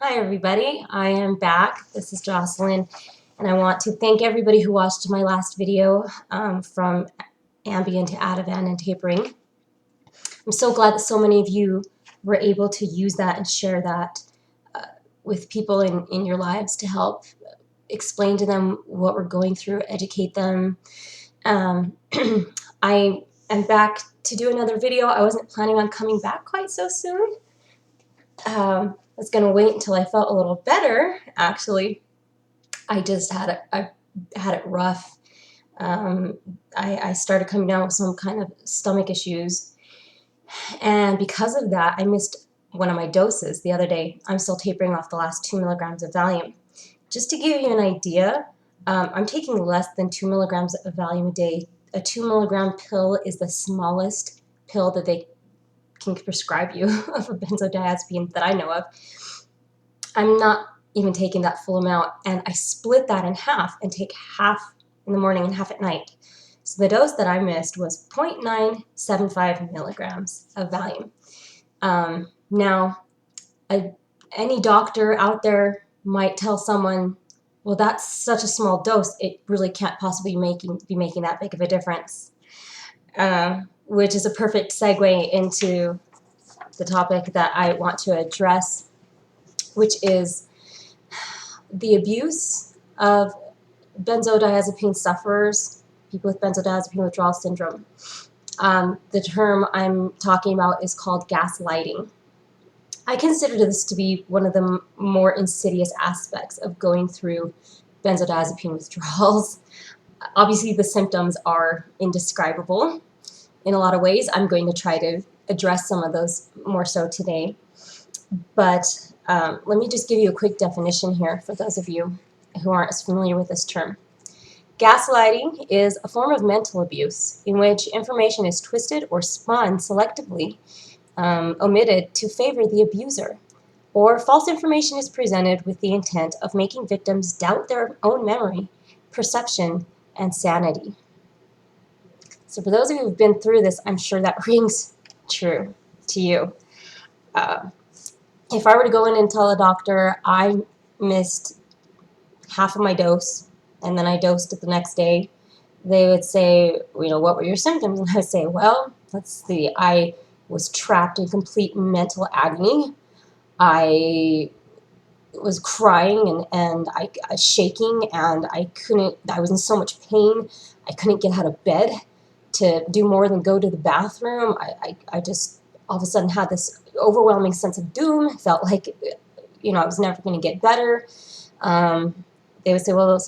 Hi everybody, I am back. This is Jocelyn, and I want to thank everybody who watched my last video from Ambien to Ativan and tapering. I'm so glad that so many of you were able to use that and share that with people in your lives to help explain to them what we're going through, educate them. I am back to do another video. I wasn't planning on coming back quite so soon. I was going to wait until I felt a little better, actually. I just had it rough. I started coming down with some kind of stomach issues, and because of that, I missed one of my doses the other day. I'm still tapering off the last 2 milligrams of Valium. Just to give you an idea, I'm taking less than 2 milligrams of Valium a day. A 2 milligram pill is the smallest pill that they can prescribe you for benzodiazepine that I know of. I'm not even taking that full amount, and I split that in half and take half in the morning and half at night. So the dose that I missed was 0.975 milligrams of Valium. Now, any doctor out there might tell someone, well, that's such a small dose, it really can't possibly be making that big of a difference, which is a perfect segue into the topic that I want to address, which is the abuse of benzodiazepine sufferers, people with benzodiazepine withdrawal syndrome. The term I'm talking about is called gaslighting. I consider this to be one of the more insidious aspects of going through benzodiazepine withdrawals. Obviously, the symptoms are indescribable in a lot of ways. I'm going to try to address some of those more so today. But let me just give you a quick definition here for those of you who aren't as familiar with this term. Gaslighting is a form of mental abuse in which information is twisted or spun selectively, omitted to favor the abuser, or false information is presented with the intent of making victims doubt their own memory, perception, and sanity. So for those of you who've been through this, I'm sure that rings true to you. If I were to go in and tell a doctor I missed half of my dose and then I dosed it the next day, they would say, what were your symptoms? And I would say, well, let's see, I was trapped in complete mental agony. I was crying and I was shaking, and I was in so much pain, I couldn't get out of bed to do more than go to the bathroom. I just all of a sudden had this overwhelming sense of doom. Felt like, I was never going to get better. They would say, well, a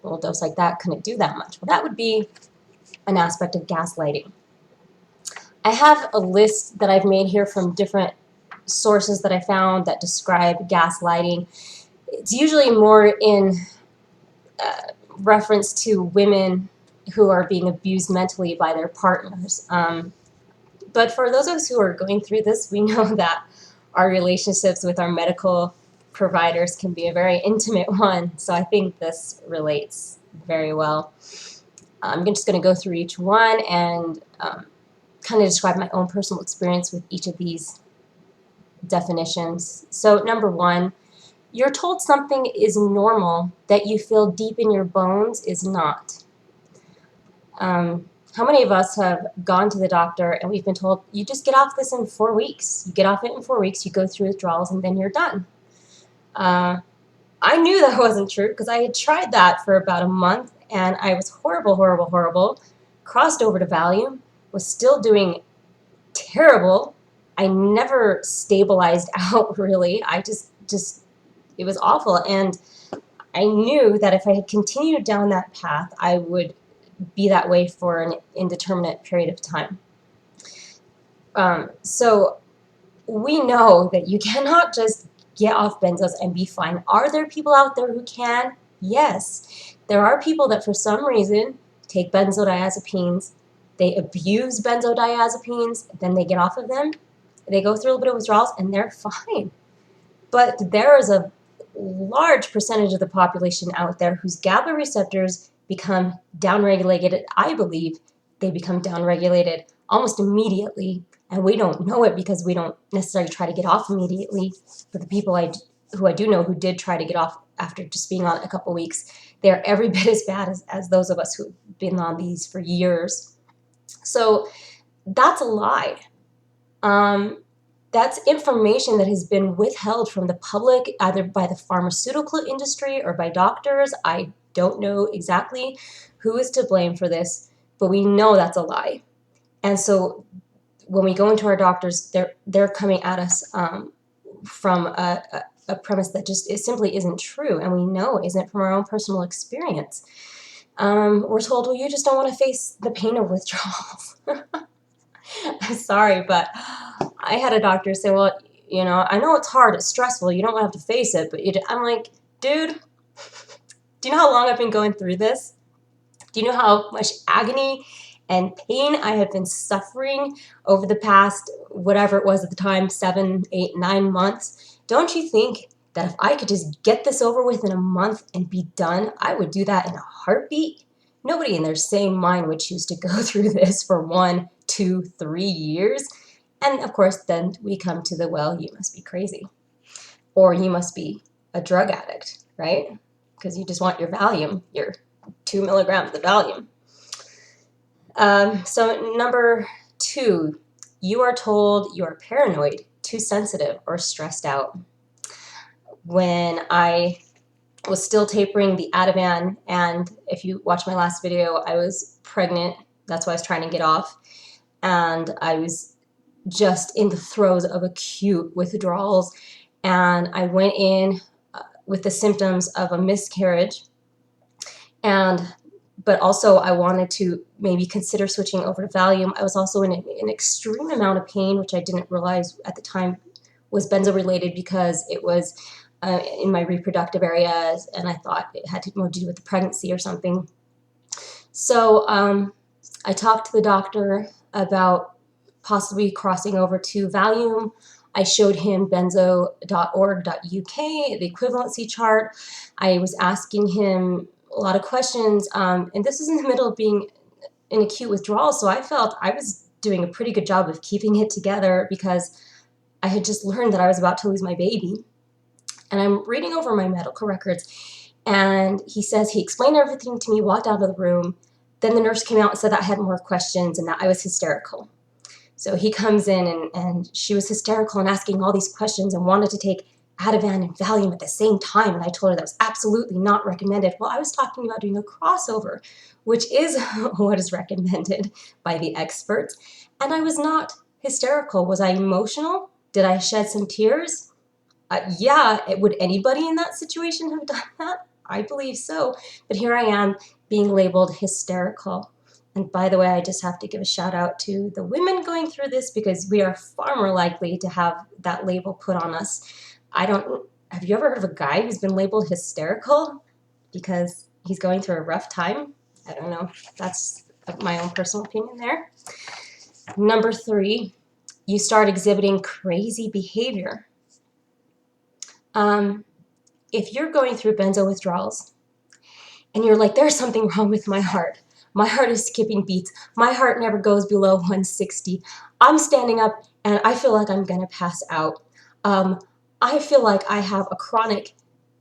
little dose like that couldn't do that much. Well, that would be an aspect of gaslighting. I have a list that I've made here from different sources that I found that describe gaslighting. It's usually more in reference to women who are being abused mentally by their partners. But for those of us who are going through this, we know that our relationships with our medical providers can be a very intimate one. So I think this relates very well. I'm just going to go through each one and kind of describe my own personal experience with each of these definitions. So number one, you're told something is normal that you feel deep in your bones is not. How many of us have gone to the doctor and we've been told, you just get off this in 4 weeks. You get off it in 4 weeks, you go through withdrawals, and then you're done. I knew that wasn't true because I had tried that for about a month, and I was horrible, crossed over to Valium, was still doing terrible. I never stabilized out, really. I just it was awful, and I knew that if I had continued down that path, I would be that way for an indeterminate period of time. So we know that you cannot just get off benzos and be fine. Are there people out there who can? Yes. There are people that for some reason take benzodiazepines, they abuse benzodiazepines, then they get off of them, they go through a little bit of withdrawals, and they're fine. But there is a large percentage of the population out there whose GABA receptors become downregulated. I believe they become downregulated almost immediately, and we don't know it because we don't necessarily try to get off immediately. For the people I who I do know who did try to get off after just being on it a couple weeks, they're every bit as bad as those of us who've been on these for years. So that's a lie. That's information that has been withheld from the public, either by the pharmaceutical industry or by doctors. I don't know exactly who is to blame for this, but we know that's a lie. And so when we go into our doctors, they're coming at us from a premise that just simply isn't true, and we know isn't from our own personal experience. We're told, well, you just don't want to face the pain of withdrawals. I'm sorry, but I had a doctor say, well, you know, I know it's hard, it's stressful, you don't have to face it, but I'm like, dude, do you know how long I've been going through this? Do you know how much agony and pain I have been suffering over the past, whatever it was at the time, 7, 8, 9 months? Don't you think that if I could just get this over with in a month and be done, I would do that in a heartbeat? Nobody in their sane mind would choose to go through this for 1, 2, 3 years. And of course, then we come to the, well, you must be crazy. Or you must be a drug addict, right? Because you just want your Valium, your 2 milligrams of Valium. So number 2, you are told you are paranoid, too sensitive, or stressed out. When I was still tapering the Ativan, and if you watch my last video, I was pregnant. That's why I was trying to get off. And I was just in the throes of acute withdrawals. And I went in with the symptoms of a miscarriage. But also I wanted to maybe consider switching over to Valium. I was also in an extreme amount of pain, which I didn't realize at the time was benzo related, because it was in my reproductive areas, and I thought it had more to do with the pregnancy or something. So I talked to the doctor about possibly crossing over to Valium. I showed him benzo.org.uk, the equivalency chart. I was asking him a lot of questions, and this was in the middle of being in acute withdrawal, so I felt I was doing a pretty good job of keeping it together, because I had just learned that I was about to lose my baby. And I'm reading over my medical records, and he says he explained everything to me, walked out of the room. Then the nurse came out and said that I had more questions and that I was hysterical. So he comes in, and she was hysterical and asking all these questions and wanted to take Ativan and Valium at the same time. And I told her that was absolutely not recommended. Well, I was talking about doing a crossover, which is what is recommended by the experts. And I was not hysterical. Was I emotional? Did I shed some tears? Yeah, would anybody in that situation have done that? I believe so. But here I am being labeled hysterical. And by the way, I just have to give a shout out to the women going through this, because we are far more likely to have that label put on us. Have you ever heard of a guy who's been labeled hysterical because he's going through a rough time? I don't know. That's my own personal opinion there. Number 3, you start exhibiting crazy behavior. If you're going through benzo withdrawals and you're like, there's something wrong with my heart is skipping beats, my heart never goes below 160, I'm standing up and I feel like I'm gonna pass out, I feel like I have a chronic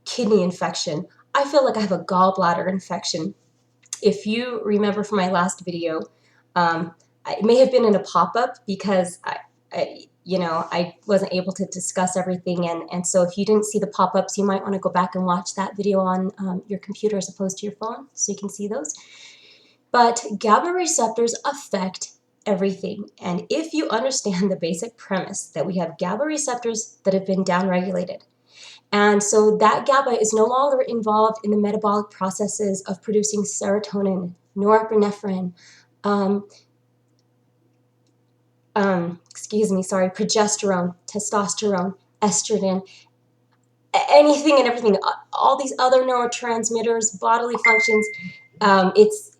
kidney infection, I feel like I have a gallbladder infection. If you remember from my last video, it may have been in a pop-up, because I wasn't able to discuss everything, and so if you didn't see the pop-ups, you might want to go back and watch that video on your computer as opposed to your phone, so you can see those. But GABA receptors affect everything, and if you understand the basic premise that we have GABA receptors that have been downregulated, and so that GABA is no longer involved in the metabolic processes of producing serotonin, norepinephrine, progesterone, testosterone, estrogen, anything and everything, all these other neurotransmitters, bodily functions. It's,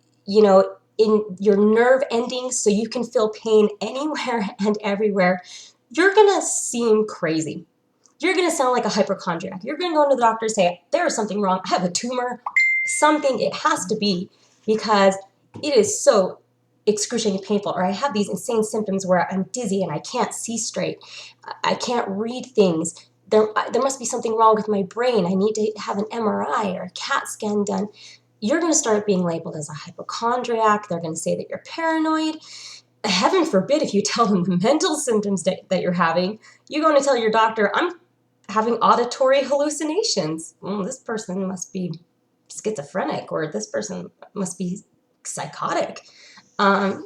in your nerve endings, so you can feel pain anywhere and everywhere. You're going to seem crazy. You're going to sound like a hypochondriac. You're going to go to the doctor and say, there is something wrong. I have a tumor, something. It has to be, because it is so excruciatingly painful, or I have these insane symptoms where I'm dizzy and I can't see straight. I can't read things. there must be something wrong with my brain. I need to have an MRI or a CAT scan done. You're going to start being labeled as a hypochondriac. They're going to say that you're paranoid. Heaven forbid if you tell them the mental symptoms that you're having, you're going to tell your doctor, I'm having auditory hallucinations. Well, this person must be schizophrenic, or this person must be psychotic.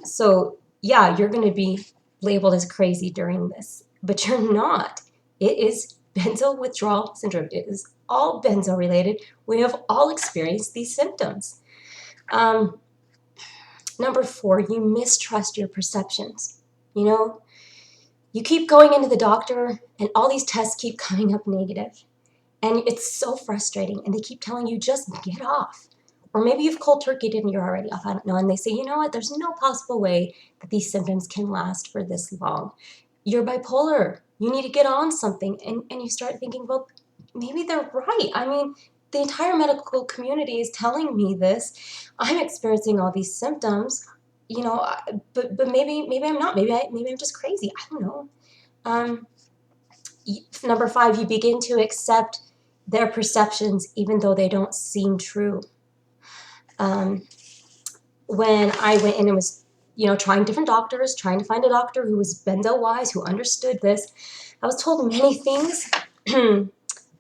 So yeah, you're going to be labeled as crazy during this, but you're not. It is benzo withdrawal syndrome. It is all benzo related. We have all experienced these symptoms. Number 4, you mistrust your perceptions. You know, you keep going into the doctor and all these tests keep coming up negative. And it's so frustrating. And they keep telling you, just get off. Or maybe you've cold turkeyed and you're already off. I don't know. And they say, you know what? There's no possible way that these symptoms can last for this long. You're bipolar. You need to get on something. And you start thinking, well, maybe they're right. I mean, the entire medical community is telling me this. I'm experiencing all these symptoms, you know, but maybe I'm not. Maybe I'm just crazy. I don't know. Number 5, you begin to accept their perceptions even though they don't seem true. When I went in and was, you know, trying different doctors, trying to find a doctor who was benzo wise, who understood this, I was told many things.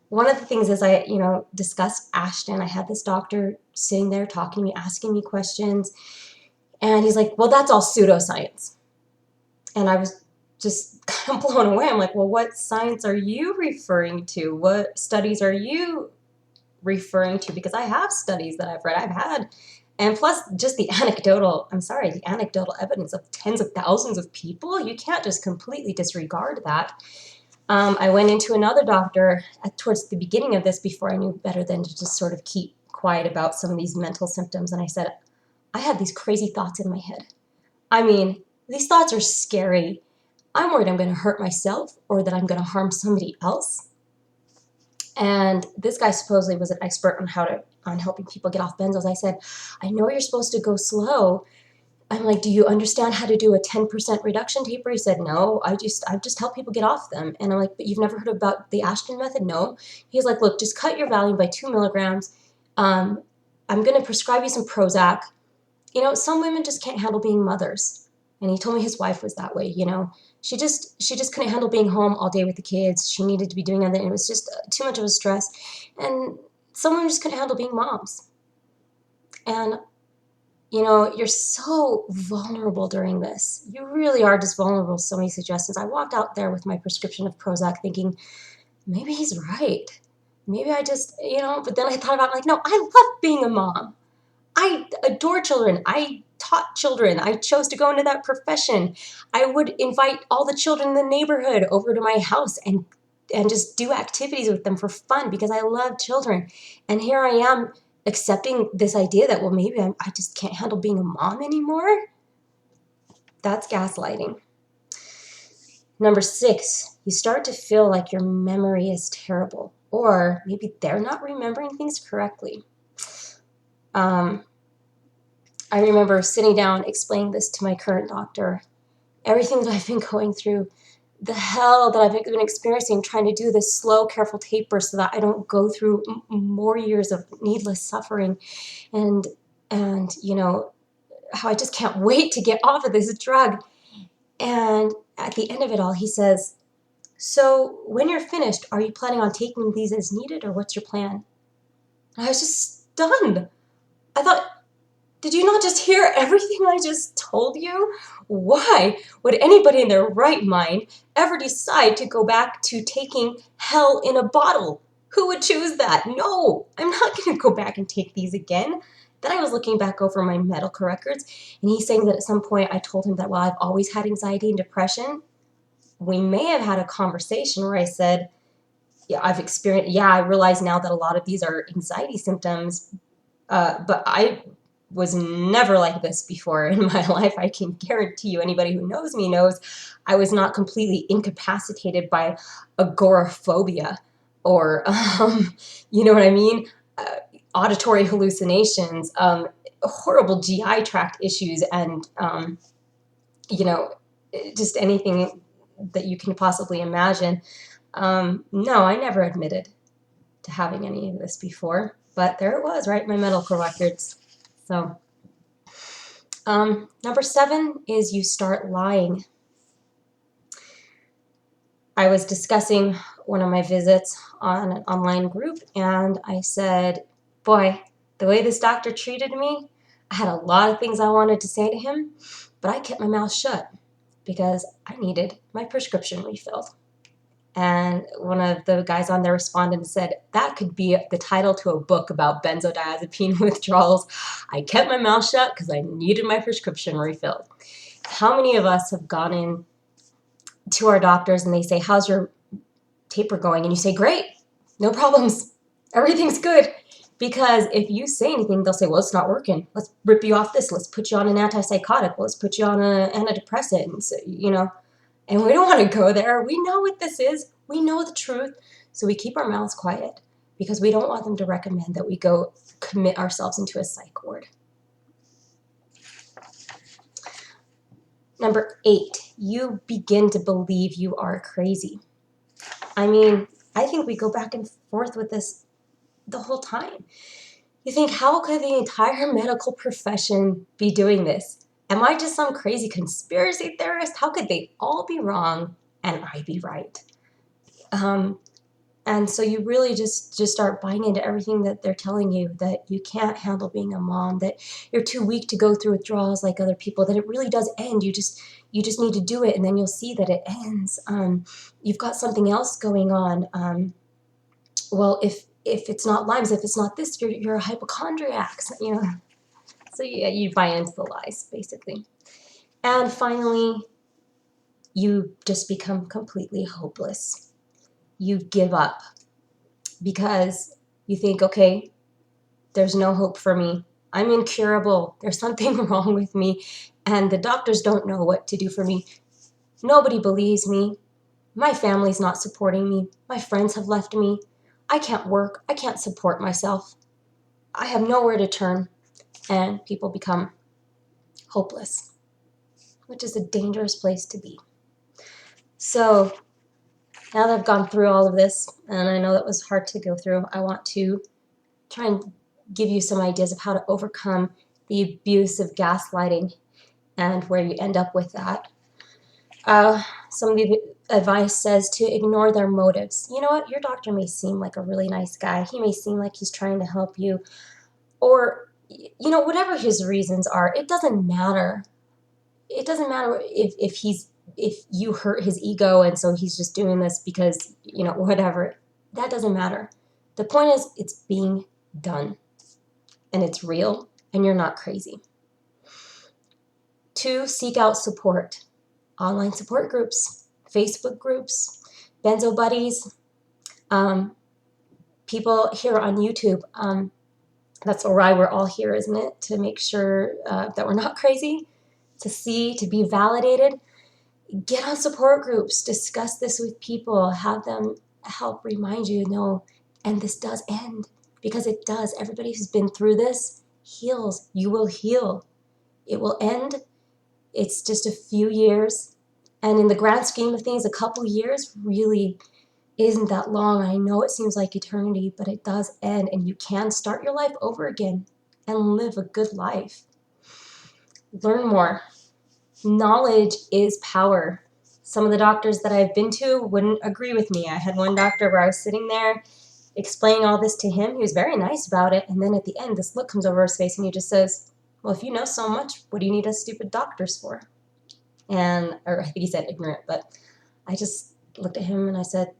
One of the things is I, you know, discussed Ashton. I had this doctor sitting there talking to me, asking me questions. And he's like, well, that's all pseudoscience. And I was just kind of blown away. I'm like, well, what science are you referring to? What studies are you referring to? Because I have studies that I've read, I've had. And plus just the anecdotal evidence of tens of thousands of people. You can't just completely disregard that. I went into another doctor towards the beginning of this before I knew better than to just sort of keep quiet about some of these mental symptoms. And I said, I have these crazy thoughts in my head. I mean, these thoughts are scary. I'm worried I'm going to hurt myself or that I'm going to harm somebody else. And this guy supposedly was an expert on helping people get off benzos. I said, I know you're supposed to go slow. I'm like, do you understand how to do a 10% reduction taper? He said, no, I just help people get off them. And I'm like, but you've never heard about the Ashton method? No. He's like, look, just cut your Valium by 2 milligrams. I'm going to prescribe you some Prozac. You know, some women just can't handle being mothers. And he told me his wife was that way, you know. She just couldn't handle being home all day with the kids. She needed to be doing other, and it was just too much of a stress. And some women just couldn't handle being moms. And you know, you're so vulnerable during this. You really are just vulnerable to so many suggestions. I walked out there with my prescription of Prozac thinking, maybe he's right. Maybe I just, you know, but then I thought about, like, no, I love being a mom. I adore children. I taught children. I chose to go into that profession. I would invite all the children in the neighborhood over to my house and just do activities with them for fun because I love children. And here I am accepting this idea that, well, maybe I just can't handle being a mom anymore. That's gaslighting. Number 6, you start to feel like your memory is terrible, or maybe they're not remembering things correctly. I remember sitting down, explaining this to my current doctor, everything that I've been going through, the hell that I've been experiencing trying to do this slow, careful taper so that I don't go through more years of needless suffering, and you know, how I just can't wait to get off of this drug. And at the end of it all, he says, so when you're finished, are you planning on taking these as needed, or what's your plan? And I was just stunned. I thought, did you not just hear everything I just told you? Why would anybody in their right mind ever decide to go back to taking hell in a bottle? Who would choose that? No, I'm not going to go back and take these again. Then I was looking back over my medical records, and he's saying that at some point I told him that, well, I've always had anxiety and depression. We may have had a conversation where I said, yeah, I realize now that a lot of these are anxiety symptoms, but I was never like this before in my life. I can guarantee you, anybody who knows me knows I was not completely incapacitated by agoraphobia or, you know what I mean? Auditory hallucinations, horrible GI tract issues, and, you know, just anything that you can possibly imagine. No, I never admitted to having any of this before, but there it was, right in my medical records. So, number 7 is you start lying. I was discussing one of my visits on an online group, and I said, boy, the way this doctor treated me, I had a lot of things I wanted to say to him, but I kept my mouth shut because I needed my prescription refilled. And one of the guys on there responded and said, that could be the title to a book about benzodiazepine withdrawals. I kept my mouth shut because I needed my prescription refilled. How many of us have gone in to our doctors and they say, how's your taper going? And you say, great, no problems, everything's good. Because if you say anything, they'll say, well, it's not working. Let's rip you off this. Let's put you on an antipsychotic. Let's put you on an antidepressant. And so, and we don't want to go there. We know what this is. We know the truth. So we keep our mouths quiet because we don't want them to recommend that we go commit ourselves into a psych ward. Number 8, you begin to believe you are crazy. I mean, I think we go back and forth with this the whole time. You think, how could the entire medical profession be doing this? Am I just some crazy conspiracy theorist? How could they all be wrong and I be right? And so you really just start buying into everything that they're telling you, that you can't handle being a mom, that you're too weak to go through withdrawals like other people, that it really does end. You just need to do it, and then you'll see that it ends. You've got something else going on. Well, if it's not Lyme's, if it's not this, you're a hypochondriac. So, So yeah, you buy into the lies, basically. And finally, you just become completely hopeless. You give up because you think, okay, there's no hope for me. I'm incurable. There's something wrong with me, and the doctors don't know what to do for me. Nobody believes me. My family's not supporting me. My friends have left me. I can't work. I can't support myself. I have nowhere to turn, and people become hopeless, which is a dangerous place to be. So now that I've gone through all of this, and I know that was hard to go through, I want to try and give you some ideas of how to overcome the abuse of gaslighting and where you end up with that. Some of the advice says to ignore their motives. You know what? Your doctor may seem like a really nice guy. He may seem like he's trying to help you. Or, whatever his reasons are, it doesn't matter. It doesn't matter if you hurt his ego and so he's just doing this because, whatever. That doesn't matter. The point is, it's being done. And it's real, and you're not crazy. 2, seek out support. Online support groups, Facebook groups, Benzo buddies, people here on YouTube. That's why we're all here, isn't it? To make sure that we're not crazy, to be validated. Get on support groups, discuss this with people, have them help remind you, no, and this does end. Because it does. Everybody who's been through this heals. You will heal. It will end. It's just a few years. And in the grand scheme of things, a couple years really isn't that long. I know it seems like eternity, but it does end. And you can start your life over again and live a good life. Learn more. Knowledge is power. Some of the doctors that I've been to wouldn't agree with me. I had one doctor where I was sitting there explaining all this to him. He was very nice about it. And then at the end, this look comes over his face and he just says, well, if you know so much, what do you need us stupid doctors for? Or I think he said ignorant, but I just looked at him and I said,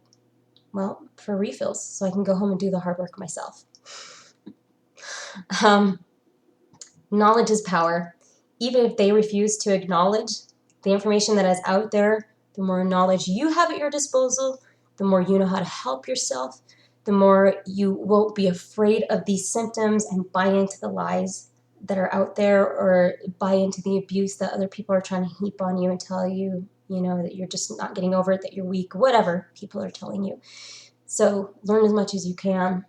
well, for refills, so I can go home and do the hard work myself. Knowledge is power. Even if they refuse to acknowledge the information that is out there, the more knowledge you have at your disposal, the more you know how to help yourself, the more you won't be afraid of these symptoms and buy into the lies that are out there or buy into the abuse that other people are trying to heap on you and tell you, that you're just not getting over it, that you're weak, whatever people are telling you. So learn as much as you can.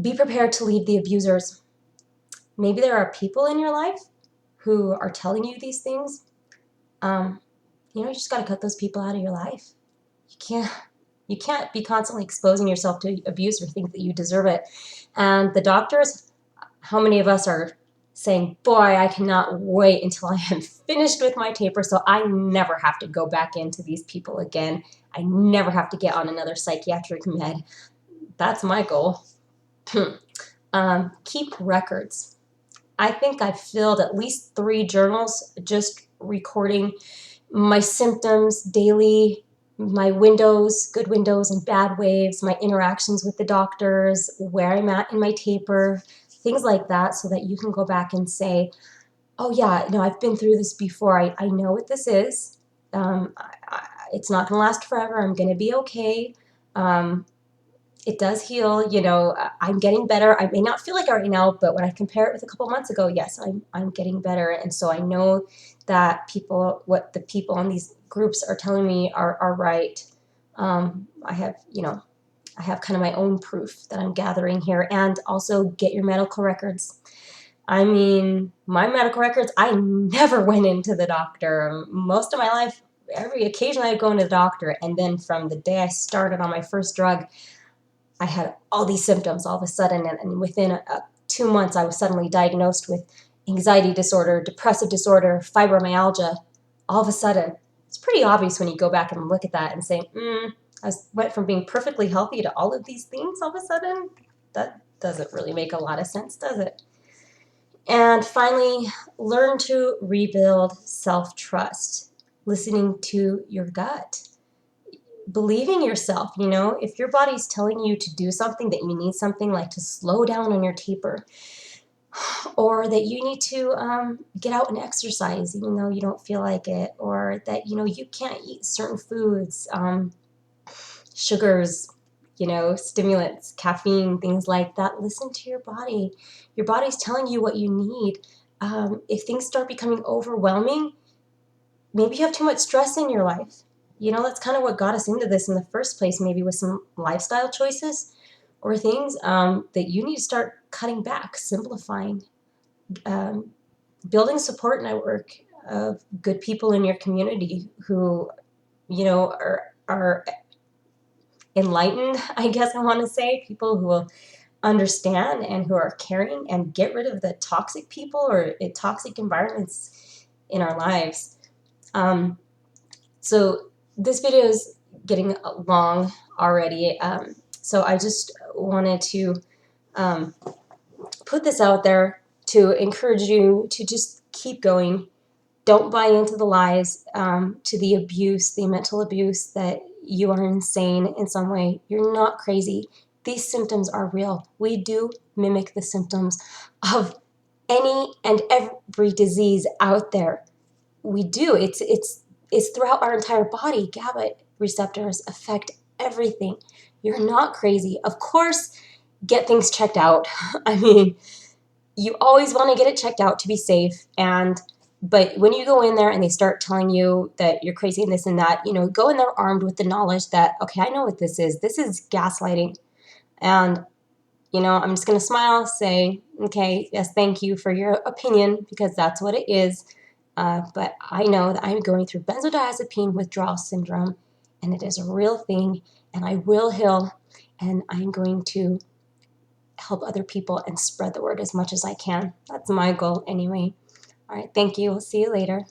Be prepared to leave the abusers. Maybe there are people in your life who are telling you these things. You just got to cut those people out of your life. You You can't be constantly exposing yourself to abuse or think that you deserve it. And the doctors, how many of us are saying, boy, I cannot wait until I am finished with my taper so I never have to go back into these people again. I never have to get on another psychiatric med. That's my goal. Keep records. I think I've filled at least 3 journals just recording my symptoms daily, my windows, good windows and bad waves, my interactions with the doctors, where I'm at in my taper, things like that, so that you can go back and say, oh yeah, no, I've been through this before. I know what this is. It's not going to last forever. I'm going to be okay. It does heal, you know, I'm getting better. I may not feel like it right now, but when I compare it with a couple months ago, yes, I'm getting better. And so I know that what the people on these groups are telling me are right. I have, you know, I have kind of my own proof that I'm gathering here. And also get your medical records. I mean, my medical records, I never went into the doctor. Most of my life, every occasion I'd go into the doctor. And then from the day I started on my first drug, I had all these symptoms all of a sudden, and within 2 months, I was suddenly diagnosed with anxiety disorder, depressive disorder, fibromyalgia. All of a sudden, it's pretty obvious when you go back and look at that and say, I went from being perfectly healthy to all of these things all of a sudden. That doesn't really make a lot of sense, does it? And finally, learn to rebuild self-trust, listening to your gut. Believing yourself, you know, if your body's telling you to do something, that you need something like to slow down on your taper, or that you need to get out and exercise even though you don't feel like it, or that, you know, you can't eat certain foods, sugars, you know, stimulants, caffeine, things like that. Listen to your body. Your body's telling you what you need. If things start becoming overwhelming, maybe you have too much stress in your life. You know, that's kind of what got us into this in the first place, maybe with some lifestyle choices or things that you need to start cutting back, simplifying, building a support network of good people in your community who, you know, are enlightened, I guess I want to say, people who will understand and who are caring and get rid of the toxic people or toxic environments in our lives. So this video is getting long already, so I just wanted to put this out there to encourage you to just keep going. Don't buy into the lies, to the abuse, the mental abuse that you are insane in some way. You're not crazy. These symptoms are real. We do mimic the symptoms of any and every disease out there. We do. It's throughout our entire body. GABA receptors affect everything. You're not crazy. Of course, get things checked out. I mean, you always want to get it checked out to be safe. But when you go in there and they start telling you that you're crazy and this and that, you know, go in there armed with the knowledge that, okay, I know what this is. This is gaslighting. And, you know, I'm just going to smile, say, okay, yes, thank you for your opinion, because that's what it is. But I know that I'm going through benzodiazepine withdrawal syndrome, and it is a real thing, and I will heal, and I'm going to help other people and spread the word as much as I can. That's my goal anyway. All right, thank you. We'll see you later.